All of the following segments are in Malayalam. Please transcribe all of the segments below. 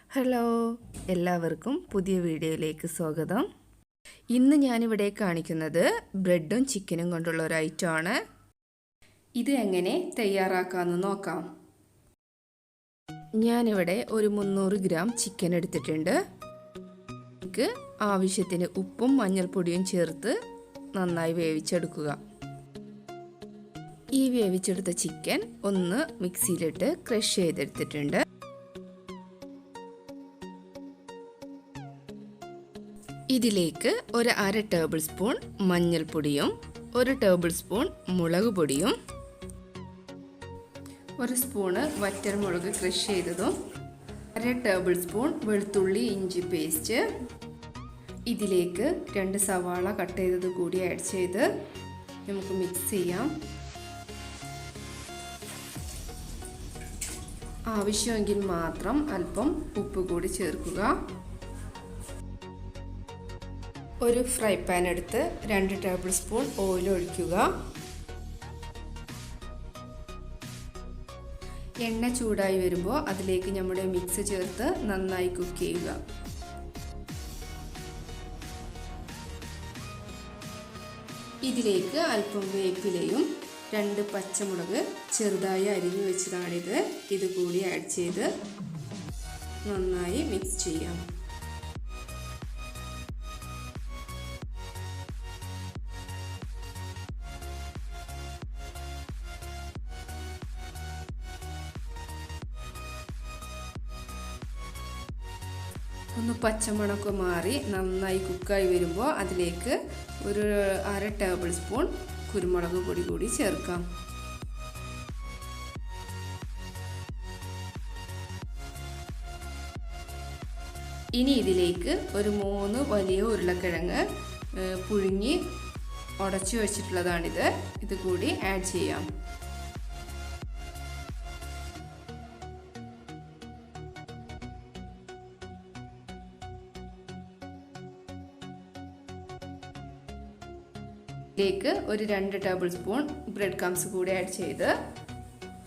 ഹലോ, എല്ലാവർക്കും പുതിയ വീഡിയോയിലേക്ക് സ്വാഗതം. ഇന്ന് ഞാനിവിടെ കാണിക്കുന്നത് ബ്രെഡും ചിക്കനും കൊണ്ടുള്ള ഒരു ഐറ്റമാണ്. ഇത് എങ്ങനെ തയ്യാറാക്കാമെന്ന് നോക്കാം. ഞാനിവിടെ ഒരു 300 ഗ്രാം ചിക്കൻ എടുത്തിട്ടുണ്ട്. ഇതിലേക്ക് ആവശ്യത്തിന് ഉപ്പും മഞ്ഞൾപ്പൊടിയും ചേർത്ത് നന്നായി വേവിച്ചെടുക്കുക. ഈ വേവിച്ചെടുത്ത ചിക്കൻ ഒന്ന് മിക്സിയിലിട്ട് ക്രഷ് ചെയ്തെടുത്തിട്ടുണ്ട്. ഇതിലേക്ക് ഒരു 1/2 ടേബിൾ സ്പൂൺ മഞ്ഞൾപ്പൊടിയും 1 ടേബിൾ സ്പൂൺ മുളക് പൊടിയും 1 സ്പൂണ് വറ്റൽമുളക് ക്രഷ് ചെയ്തതും 1/2 ടേബിൾ സ്പൂൺ വെളുത്തുള്ളി ഇഞ്ചി പേസ്റ്റ്, ഇതിലേക്ക് 2 സവാള കട്ട് ചെയ്തത് കൂടി ആഡ് ചെയ്ത് നമുക്ക് മിക്സ് ചെയ്യാം. ആവശ്യമെങ്കിൽ മാത്രം അല്പം ഉപ്പ് കൂടി ചേർക്കുക. ഒരു ഫ്രൈ പാൻ എടുത്ത് 2 ടേബിൾ സ്പൂൺ ഓയിൽ ഒഴിക്കുക. എണ്ണ ചൂടായി വരുമ്പോൾ അതിലേക്ക് നമ്മുടെ മിക്സ് ചേർത്ത് നന്നായി കുക്ക് ചെയ്യുക. ഇതിലേക്ക് അല്പം വേപ്പിലയും 2 പച്ചമുളക് ചെറുതായി അരിഞ്ഞു വെച്ചതാണിത്. ഇത് കൂടി ആഡ് ചെയ്ത് നന്നായി മിക്സ് ചെയ്യാം. ഒന്ന് പച്ചമണമൊക്കെ മാറി നന്നായി കുക്കായി വരുമ്പോൾ അതിലേക്ക് ഒരു 1/2 ടേബിൾ സ്പൂൺ കുരുമുളക് പൊടി കൂടി ചേർക്കാം. ഇനി ഇതിലേക്ക് ഒരു 3 വലിയ ഉരുളക്കിഴങ്ങ് പുഴുങ്ങി ഉടച്ചു വെച്ചിട്ടുള്ളതാണിത്. ഇത് കൂടി ആഡ് ചെയ്യാം. ഇതിലേക്ക് ഒരു 2 ടേബിൾ സ്പൂൺ ബ്രെഡ് ക്രംസ് കൂടി ആഡ് ചെയ്ത്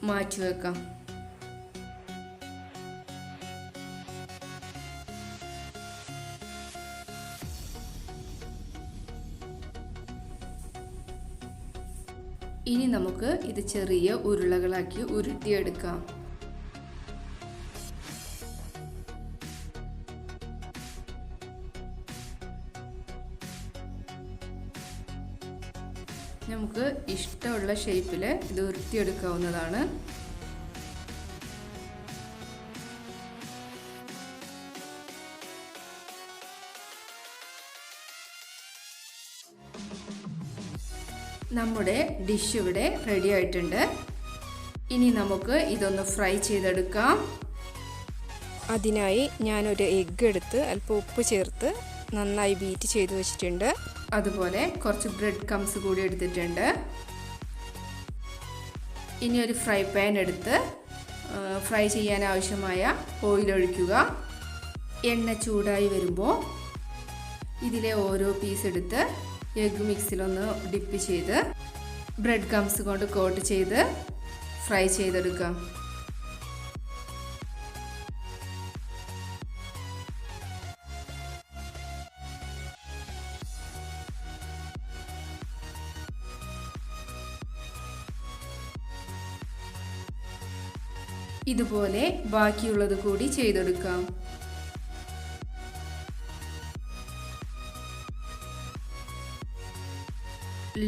മാറ്റി വെക്കാം. ഇനി നമുക്ക് ഇത് ചെറിയ ഉരുളകളാക്കി ഉരുട്ടിയെടുക്കാം. നമുക്ക് ഇഷ്ടമുള്ള ഷേപ്പിൽ ഇത് ഉരുട്ടിയെടുക്കാവുന്നതാണ്. നമ്മുടെ ഡിഷ് ഇവിടെ റെഡി ആയിട്ടുണ്ട്. ഇനി നമുക്ക് ഇതൊന്ന് ഫ്രൈ ചെയ്തെടുക്കാം. അതിനായി ഞാനൊരു എഗ്ഗ് എടുത്ത് അല്പം ഉപ്പ് ചേർത്ത് നന്നായി ബീറ്റ് ചെയ്ത് വെച്ചിട്ടുണ്ട്. അതുപോലെ കുറച്ച് ബ്രെഡ് ക്രംസ് കൂടി എടുത്തിട്ടുണ്ട്. ഇനി ഒരു ഫ്രൈ പാൻ എടുത്ത് ഫ്രൈ ചെയ്യാൻ ആവശ്യമായ ഓയിൽ ഒഴിക്കുക. എണ്ണ ചൂടായി വരുമ്പോൾ ഇതിലെ ഓരോ പീസ് എടുത്ത് എഗ് മിക്സിലൊന്ന് ഡിപ്പ് ചെയ്ത് ബ്രെഡ് ക്രംസ് കൊണ്ട് കോട്ട് ചെയ്ത് ഫ്രൈ ചെയ്തെടുക്കാം. ഇതുപോലെ ബാക്കിയുള്ളത് കൂടി ചെയ്തെടുക്കാം.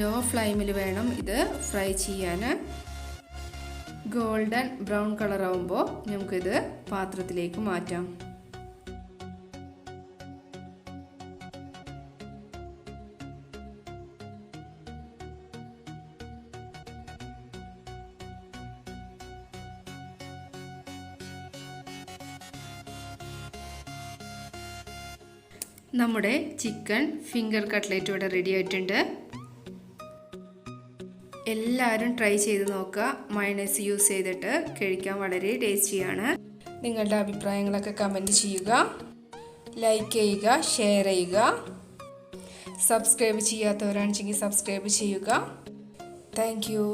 ലോ ഫ്ലെയിമിൽ വേണം ഇത് ഫ്രൈ ചെയ്യാൻ. ഗോൾഡൻ ബ്രൗൺ കളർ ആവുമ്പോൾ നമുക്കിത് പാത്രത്തിലേക്ക് മാറ്റാം. നമ്മുടെ ചിക്കൻ ഫിംഗർ കട്ട്ലേറ്റ് ഇവിടെ റെഡി ആയിട്ടുണ്ട്. എല്ലാവരും ട്രൈ ചെയ്ത് നോക്കുക. മയോണൈസ് യൂസ് ചെയ്തിട്ട് കഴിക്കാൻ വളരെ ടേസ്റ്റിയാണ്. നിങ്ങളുടെ അഭിപ്രായങ്ങളൊക്കെ കമൻറ്റ് ചെയ്യുക, ലൈക്ക് ചെയ്യുക, ഷെയർ ചെയ്യുക. സബ്സ്ക്രൈബ് ചെയ്യാത്തവരാണെങ്കിൽ സബ്സ്ക്രൈബ് ചെയ്യുക. Thank you.